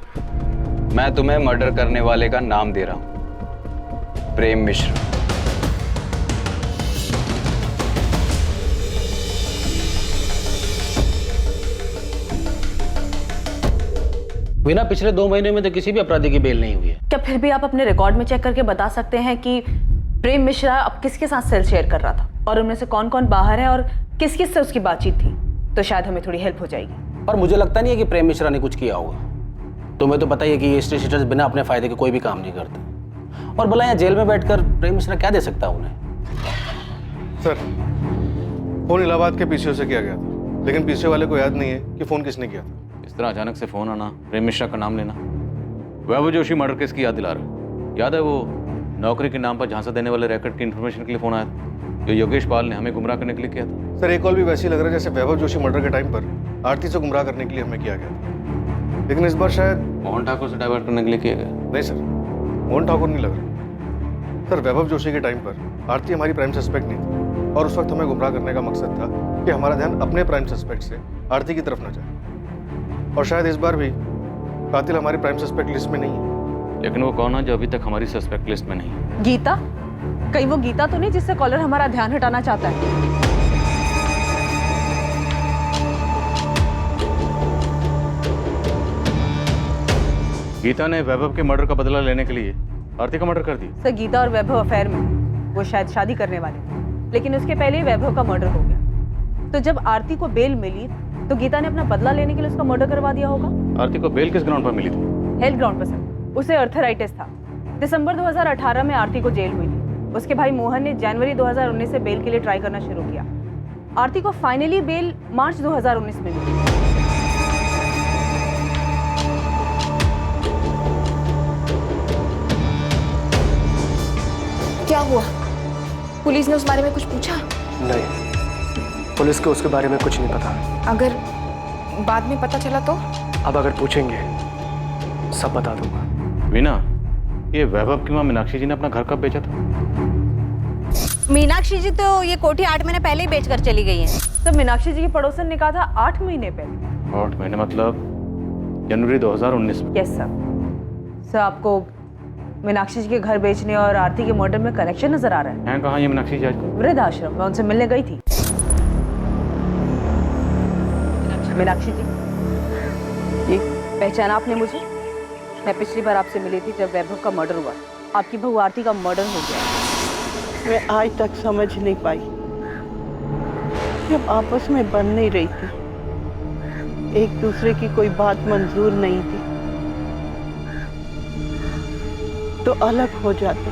मैं तुम्हें मर्डर करने वाले का नाम दे रहा हूं, प्रेम मिश्रा। बिना पिछले 2 महीने में तो किसी भी अपराधी की बेल नहीं हुई है। क्या फिर भी आप अपने रिकॉर्ड में चेक करके बता सकते हैं कि प्रेम मिश्रा अब किसके साथ सेल शेयर कर रहा था और उनमें से कौन कौन बाहर है और किस किस से उसकी बातचीत थी? तो शायद हमें थोड़ी हेल्प हो जाएगी। पर मुझे लगता नहीं है कि प्रेम मिश्रा ने कुछ किया होगा। तुम्हें तो पता ही है कि ये स्टेट शीटर्स बिना अपने फायदे के कोई भी काम नहीं करते। और भला यहाँ जेल में बैठकर प्रेम मिश्रा क्या दे सकता है उन्हें? सर, फोन इलाहाबाद के पीसीओ से किया गया था, लेकिन पीसीओ वाले को याद नहीं है कि फोन किसने किया था। इस तरह अचानक से फोन आना, प्रेम मिश्रा का नाम लेना, वैभव जोशी मर्डर केस की याद दिला रहा। याद है वो नौकरी के नाम पर झांसा देने वाले रैकेट की इन्फॉर्मेशन के लिए फोन आया था, जो योगेश पाल ने हमें गुमराह करने के लिए किया था। सर, एक कॉल भी वैसे ही लग रहा है जैसे वैभव जोशी मर्डर के टाइम पर आरती से गुमराह करने के लिए हमें किया गया था, लेकिन इस बार शायद मोहन ठाकुर से डाइवर्ट करने के लिए किया गया। नहीं सर, मोहन ठाकुर नहीं लग रहा। सर, वैभव जोशी के टाइम पर आरती हमारी प्राइम सस्पेक्ट नहीं थी और उस वक्त हमें गुमराह करने का मकसद था कि हमारा ध्यान अपने प्राइम सस्पेक्ट से आरती की तरफ न जाए। और शायद इस बार भी कातिल हमारी प्राइम सस्पेक्ट लिस्ट में नहीं है। लेकिन वो कौन है जो अभी तक हमारी सस्पेक्ट लिस्ट में नहीं है? गीता? कहीं वो गीता तो नहीं जिससे कॉलर हमारा ध्यान हटाना चाहता है? गीता ने वैभव के मर्डर का बदला लेने के लिए आरती का मर्डर कर दिया। सर, गीता और वैभव अफेयर में वो शायद शादी करने वाले थे, लेकिन उसके पहले ही वैभव का मर्डर हो गया। तो जब आरती को बेल मिली तो गीता ने अपना बदला लेने के लिए उसका मर्डर करवा दिया होगा। आरती को बेल किस ग्राउंड पर मिली थी? हेल्थ ग्राउंड पर सर। उसे अर्थराइटिस था। दिसंबर 2018 में आरती को जेल हुई थी। उसके भाई मोहन ने जनवरी 2019 से बेल के लिए ट्राई करना शुरू किया। आरती को फाइनली बेल मार्च 2019 में मिली। क्या हुआ? पुलिस ने उस बारे में कुछ पूछा? नहीं, पुलिस को उसके बारे में कुछ नहीं पता। अगर बाद में पता चला तो? अब अगर पूछेंगे सब बता दूंगा। वीना, ये वैभव की मां मीनाक्षी जी ने अपना घर कब बेचा था? मीनाक्षी जी तो ये कोठी 8 महीने पहले ही बेचकर चली गई है। तो मीनाक्षी जी की पड़ोसन ने कहा था 8 महीने पहले। 8 महीने मतलब जनवरी 2019 में? Yes sir. सर, आपको मीनाक्षी जी के घर बेचने और आरती के मर्डर में कनेक्शन नजर आ रहा है? कहाँ ये मीनाक्षी जी आजकल? वृद्ध आश्रम में उनसे मिलने गई थी। मीनाक्षी जी, ये पहचाना आपने मुझे? मैं पिछली बार आपसे मिली थी जब वैभव का मर्डर हुआ। आपकी बहू आरती का मर्डर हो गया। मैं आज तक समझ नहीं पाई, जब आपस में बन नहीं रही थी, एक दूसरे की कोई बात मंजूर नहीं थी, तो अलग हो जाते।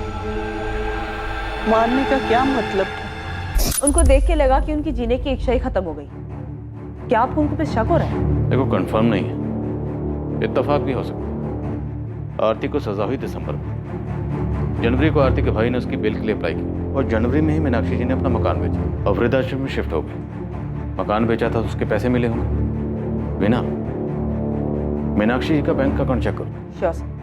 मारने का क्या मतलब था? उनको देख के लगा कि उनकी जीने की इच्छा ही खत्म हो गई। क्या आपको उनको पे शक हो रहा है? देखो, कंफर्म नहीं है, इत्तेफाक भी हो सकता है। आरती को सजा हुई दिसंबर में। जनवरी को आरती के भाई ने उसकी बेल के लिए अप्लाई की और जनवरी में ही मीनाक्षी जी ने अपना मकान बेचा और वृद्धाश्रम में शिफ्ट हो गए। मकान बेचा था तो उसके पैसे मिले होंगे। वीना, मीनाक्षी जी का बैंक अकाउंट चेक करो। Sure sir.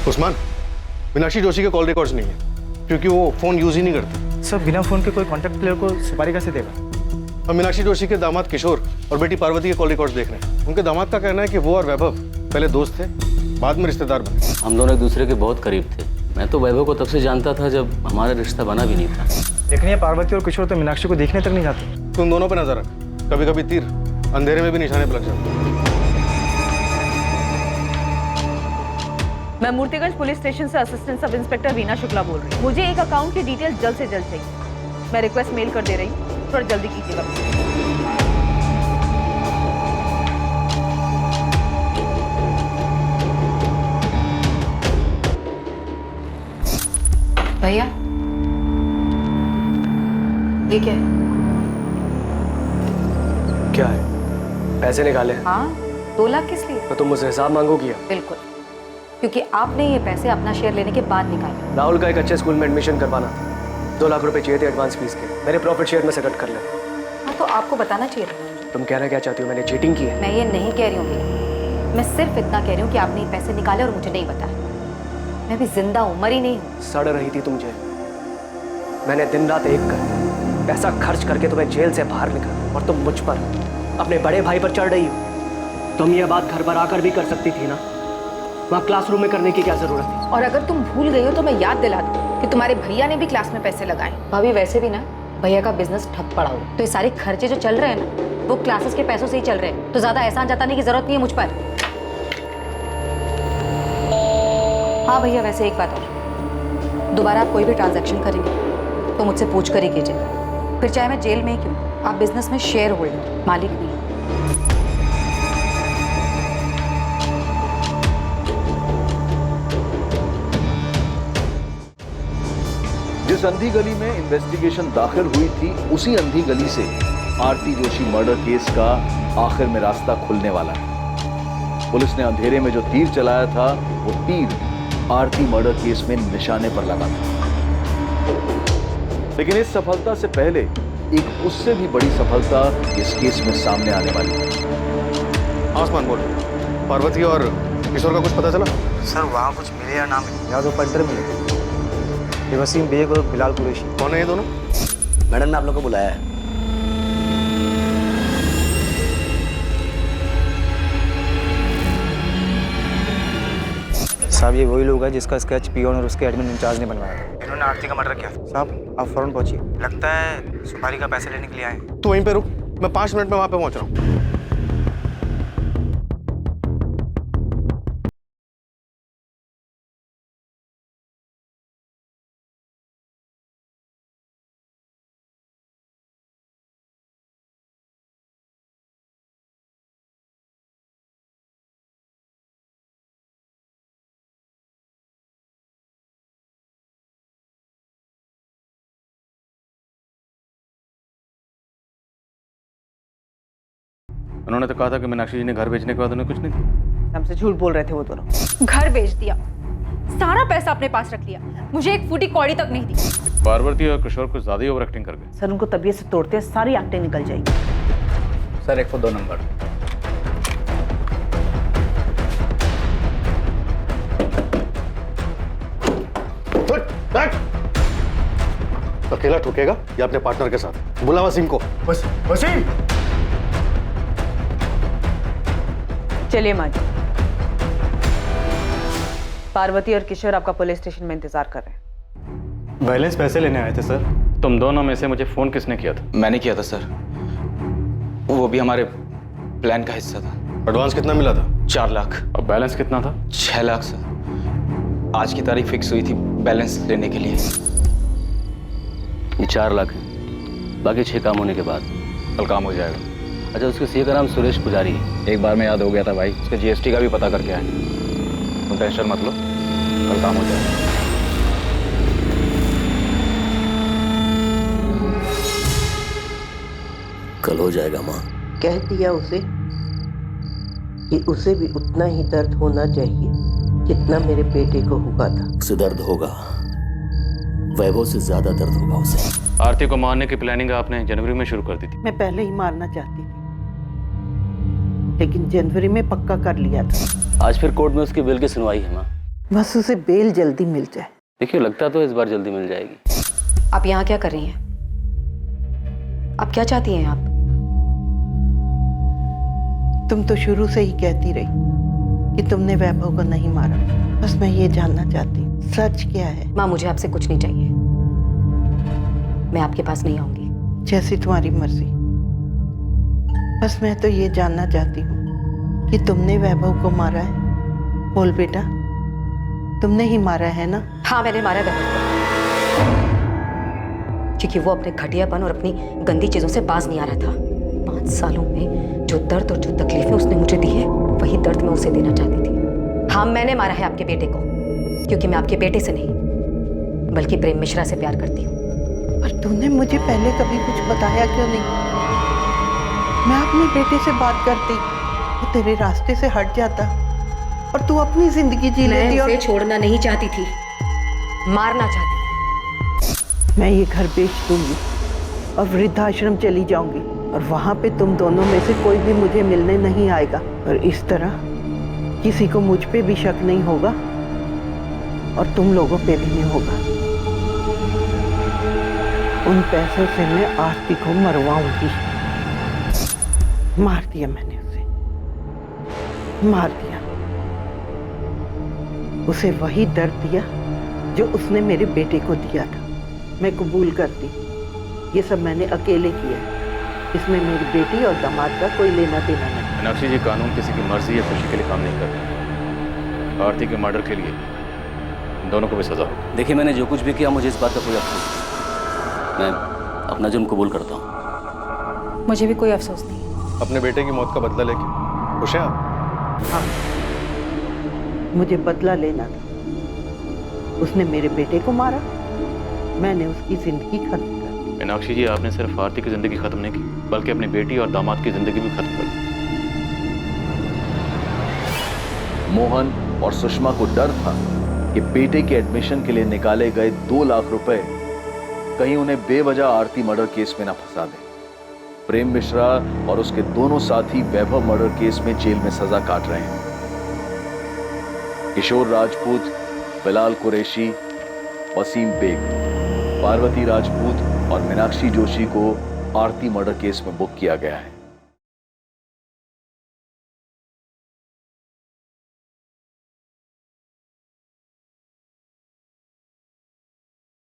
उस्मान, मीनाक्षी जोशी के कॉल रिकॉर्ड्स नहीं है क्योंकि वो फोन यूज ही नहीं करती। सर, बिना फोन के कोई कॉन्टैक्ट प्लेयर को सुपारी कैसे देगा? हम मीनाक्षी जोशी के दामाद किशोर और बेटी पार्वती के कॉल रिकॉर्ड्स देख रहे हैं। उनके दामाद का कहना है कि वो और वैभव पहले दोस्त थे, बाद में रिश्तेदार बने। हम दोनों एक दूसरे के बहुत करीब थे। मैं तो वैभव को तब से जानता था जब हमारा रिश्ता बना भी नहीं था। लेकिन ये पार्वती और किशोर तो मीनाक्षी को देखने तक नहीं जाते। तुम दोनों पर नजर रख, कभी कभी तीर अंधेरे में भी निशाने पर लग जाते। मैं मूर्तिगंज पुलिस स्टेशन से assistant sub inspector Veena Shukla बोल रही हूँ। मुझे एक अकाउंट की डिटेल जल्द से जल्द चाहिए। मैं रिक्वेस्ट मेल कर दे रही हूँ, थोड़ा जल्दी कीजिएगा। भैया, ये क्या है? क्या है? पैसे निकाले? हाँ, 2 लाख किस लिए? तो तुम मुझसे हिसाब मांगोगी? बिल्कुल, क्योंकि आपने ये पैसे अपना शेयर लेने के बाद निकाले। राहुल का एक अच्छे स्कूल में एडमिशन करवाना था। 2 लाख रुपए चाहिए थे एडवांस फीस के। मेरे प्रॉफिट शेयर में से कट कर ले। हाँ, तो आपको बताना चाहिए था। तुम कहना क्या चाहती हो? मैंने चीटिंग की है? मैं ये नहीं कह रही हूँ भैया, मैं सिर्फ इतना कह रही हूँ कि आपने ये पैसे निकाले और मुझे नहीं बताया। मैं भी जिंदा हूँ, मरी नहीं हूँ। सड़ रही थी तुम जेल। मैंने दिन रात एक कर पैसा खर्च करके तुम्हें जेल से बाहर निकाला और तुम मुझ पर, अपने बड़े भाई पर चढ़ रही हो। तुम ये बात घर पर आकर भी कर सकती थी ना। वहाँ क्लासरूम में करने की क्या जरूरत है? और अगर तुम भूल गई हो तो मैं याद दिला दूं कि तुम्हारे भैया ने भी क्लास में पैसे लगाए। भाभी वैसे भी ना भैया का बिजनेस ठप पड़ा हो, तो ये सारे खर्चे जो चल रहे हैं ना वो क्लासेस के पैसों से ही चल रहे हैं, तो ज्यादा एहसान जताने की जरूरत नहीं है मुझ पर। हाँ भैया, वैसे एक बात और, दोबारा आप कोई भी ट्रांजैक्शन करेंगे तो मुझसे पूछ कर ही कीजिएगा, फिर चाहे मैं जेल में ही क्यों। आप बिजनेस में शेयर होल्डर, मालिक नहीं। जिस अंधी गली में इन्वेस्टिगेशन दाखिल हुई थी उसी अंधी गली से आरती जोशी मर्डर केस का आखिर में रास्ता खुलने वाला है। पुलिस ने अंधेरे में जो तीर चलाया था वो तीर आरती मर्डर केस में निशाने पर लगा था। लेकिन इस सफलता से पहले एक उससे भी बड़ी सफलता इस केस में सामने आने वाली है। आसमान बोल, पार्वती और किशोर का कुछ पता चला? सर वहाँ कुछ मिले या ना मिले, या तो पंटर मिले, ये वसीम बेग और बिलाल कुरैशी। कौन है ये दोनों? मैडम ने आप लोग को बुलाया है। साहब ये वही लोग हैं जिसका स्केच पियोन और उसके एडमिन इंचार्ज ने बनवाया था। इन्होंने आरती का मर्डर किया। साहब आप फौरन पहुंचिए, लगता है सुपारी का पैसे लेने के लिए आए। तू वहीं पे रुक, मैं 5 मिनट में वहां पे पहुंच रहा हूँ। उन्होंने तो कहा था कि मीनाक्षी जी ने घर बेचने के बाद उन्हें कुछ नहीं दिया। हमसे झूठ बोल रहे थे वो दोनों। घर बेच दिया, सारा पैसा अपने पास रख लिया, मुझे एक फूटी कौड़ी तक नहीं दी। पार्वती और किशोर कुछ ज्यादा ही ओवर एक्टिंग कर गए। सर उनको तबीयत से तोड़ते सारी एक्टिंग निकल जाएगी। Sir 102 number. अकेला ठोकेगा या अपने पार्टनर के साथ? बुला वसीम को। वसीम! चलिए माँ जी। पार्वती और किशोर आपका पुलिस स्टेशन में इंतजार कर रहे हैं। बैलेंस पैसे लेने आए थे सर। तुम दोनों में से मुझे फोन किसने किया था? मैंने किया था सर, वो भी हमारे प्लान का हिस्सा था। एडवांस कितना मिला था? 4 लाख। और बैलेंस कितना था? 6 लाख सर। आज की तारीख फिक्स हुई थी बैलेंस लेने के लिए। ये 4 लाख है, बाकी 6 काम होने के बाद कल काम हो जाएगा। अच्छा, उसके सीए का नाम सुरेश पुजारी है। एक बार में याद हो गया था भाई, उसके जीएसटी का भी पता करके आए। तुम टेंशन मत लो, कल काम हो जाएगा। कल हो जाएगा माँ। कह दिया उसे कि उसे भी उतना ही दर्द होना चाहिए जितना मेरे बेटे को हुआ था। उसे दर्द होगा, वैभव से ज्यादा दर्द होगा उसे। आरती को मारने की प्लानिंग आपने जनवरी में शुरू कर दी थी। मैं पहले ही मारना चाहती थी, लेकिन जनवरी में पक्का कर लिया था। आज फिर कोर्ट में उसकी बेल की सुनवाई है माँ। बस उसे बेल जल्दी मिल जाए। देखिए, लगता तो इस बार जल्दी मिल जाएगी। आप यहाँ क्या कर रही हैं? आप क्या चाहती हैं आप? तुम तो शुरू से ही कहती रही कि तुमने वैभव को नहीं मारा। बस मैं ये जानना चाहती हूँ सच क्या है। माँ मुझे आपसे कुछ नहीं चाहिए, मैं आपके पास नहीं आऊंगी। जैसी तुम्हारी मर्जी। बस मैं तो ये जानना चाहती हूँ कि तुमने वैभव को मारा है। बोल बेटा, तुमने ही मारा है ना? हाँ, मैंने मारा वैभव को, क्योंकि वो अपने घटियापन और अपनी गंदी चीजों से बाज नहीं आ रहा था। 5 सालों में जो दर्द और जो तकलीफें उसने मुझे दी है, वही दर्द मैं उसे देना चाहती थी। हाँ, मैंने मारा है आपके बेटे को, क्योंकि मैं आपके बेटे से नहीं बल्कि प्रेम मिश्रा से प्यार करती हूँ। पर तूने मुझे पहले कभी कुछ बताया क्यों नहीं? मैं अपने बेटे से बात करती, वो तेरे रास्ते से हट जाता और तू अपनी जिंदगी जी लेती। मैं उसे छोड़ना नहीं चाहती थी, मारना चाहती थी। मैं ये घर बेच दूंगी और वृद्धाश्रम चली जाऊंगी, और वहां पे तुम दोनों में से कोई भी मुझे मिलने नहीं आएगा, और इस तरह किसी को मुझ पे भी शक नहीं होगा और तुम लोगों पे भी नहीं होगा। उन पैसों से मैं आरती को मरवाऊंगी। मार दिया मैंने उसे, मार दिया। उसे वही दर्द दिया जो उसने मेरे बेटे को दिया था। मैं कबूल करती, ये सब मैंने अकेले किया है। इसमें मेरी बेटी और दामाद का कोई लेना देना नहीं। मीनाक्षी जी, कानून किसी की मर्जी या खुशी के लिए काम नहीं करता। आरती के मर्डर के लिए दोनों को भी सजा हो। देखिए, मैंने जो कुछ भी किया मुझे इस बात का कोई अफसोस नहीं। मैं अपना जुर्म कबूल करता हूँ। मुझे भी कोई अफसोस नहीं। अपने बेटे की मौत का बदला लेके खुश हैं आप? हाँ, मुझे बदला लेना था। उसने मेरे बेटे को मारा, मैंने उसकी जिंदगी खत्म कर दी। मीनाक्षी जी, आपने सिर्फ आरती की जिंदगी खत्म नहीं की, बल्कि अपनी बेटी और दामाद की जिंदगी भी खत्म कर दी। मोहन और सुषमा को डर था कि बेटे के एडमिशन के लिए निकाले गए 2 लाख रुपए कहीं उन्हें बेवजह आरती मर्डर केस में ना फंसा दें। प्रेम मिश्रा और उसके दोनों साथी वैभव मर्डर केस में जेल में सजा काट रहे हैं। किशोर राजपूत, बिलाल कुरैशी, वसीम बेग, पार्वती राजपूत और मीनाक्षी जोशी को आरती मर्डर केस में बुक किया गया है।